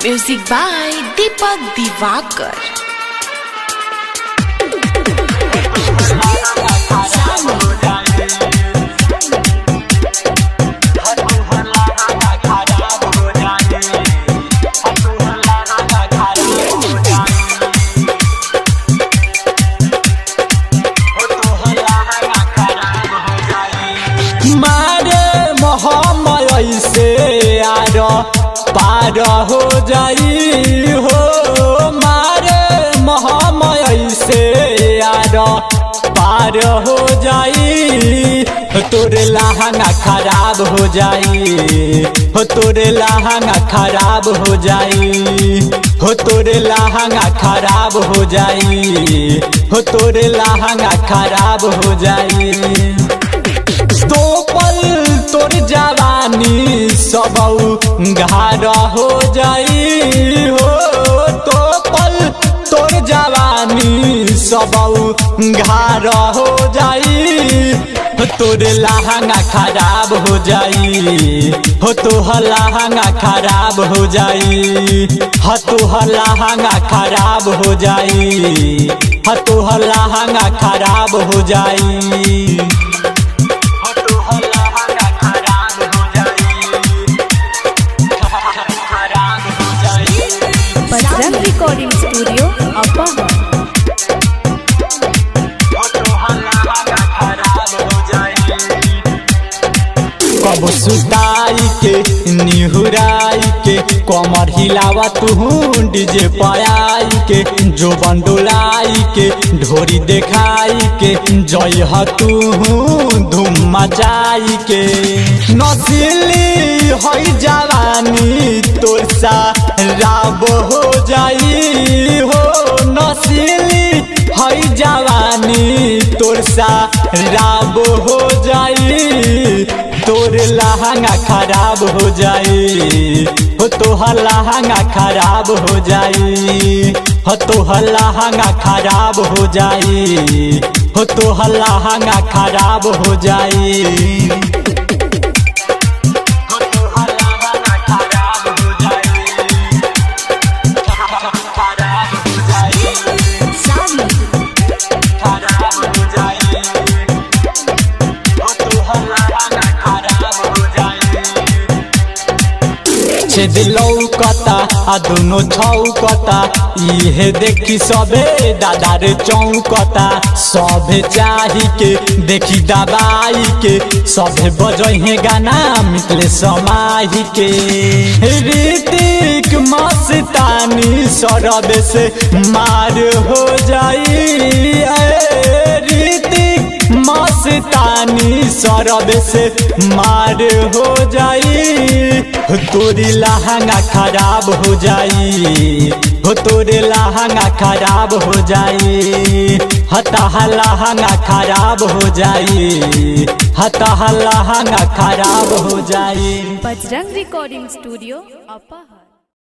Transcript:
Music by Deepak Divakar. पार हो जाई हो मारे महामय से यार पार हो जाई तोरे लहंगा खराब हो जाई हो तोरे लहंगा खराब हो जाई हो तोरे लहंगा खराब हो जाई हो तोरे लहंगा खराब हो जाई तो पल तोर जवानी सब घार हो जाई हो तो पल तोर जवानी सब घार हो जाई तोरे लहंगा खराब हो जाई हो तोहर लहंगा खराब हो जाई हो तोहर लहंगा खराब हो जाई हो तोहर लहंगा खराब हो जाई। बजरंग रिकॉर्डिंग स्टूडियो अपाहा। कब सुताई के निहुराई के कमर हिलावा तू डीजे पाई के जो बंडोलाई के ढोरी देखाई के जय तू धूम मचाई के नसीली हई जवानी तोर सा राब हो जाई हो नसीली हई जवानी तोर सा राब हो जाई तोर लहंगा खराब हो जाई हो तोहर लहंगा खराब हो जाई हो तोहर लहंगा खराब हो जाई हो तोहर लहंगा खराब हो जाई। लौकता आ दोनों छौकता इहे देखी सबे दादा रे चौकता सभे चाही के देखी दबाई के सभे बजहे गाना मितले समाही के ऋतिक मस्तानी सरब से मार हो जाई ऋतिक मस्तानी सरब से मार हो जाई तोरी लहंगा खराब हो जाई हो तोरे लहंगा खराब हो जाई हता लहंगा खराब हो जाई हता लहंगा खराब हो जाई। Bajrang recording studio अपाहा।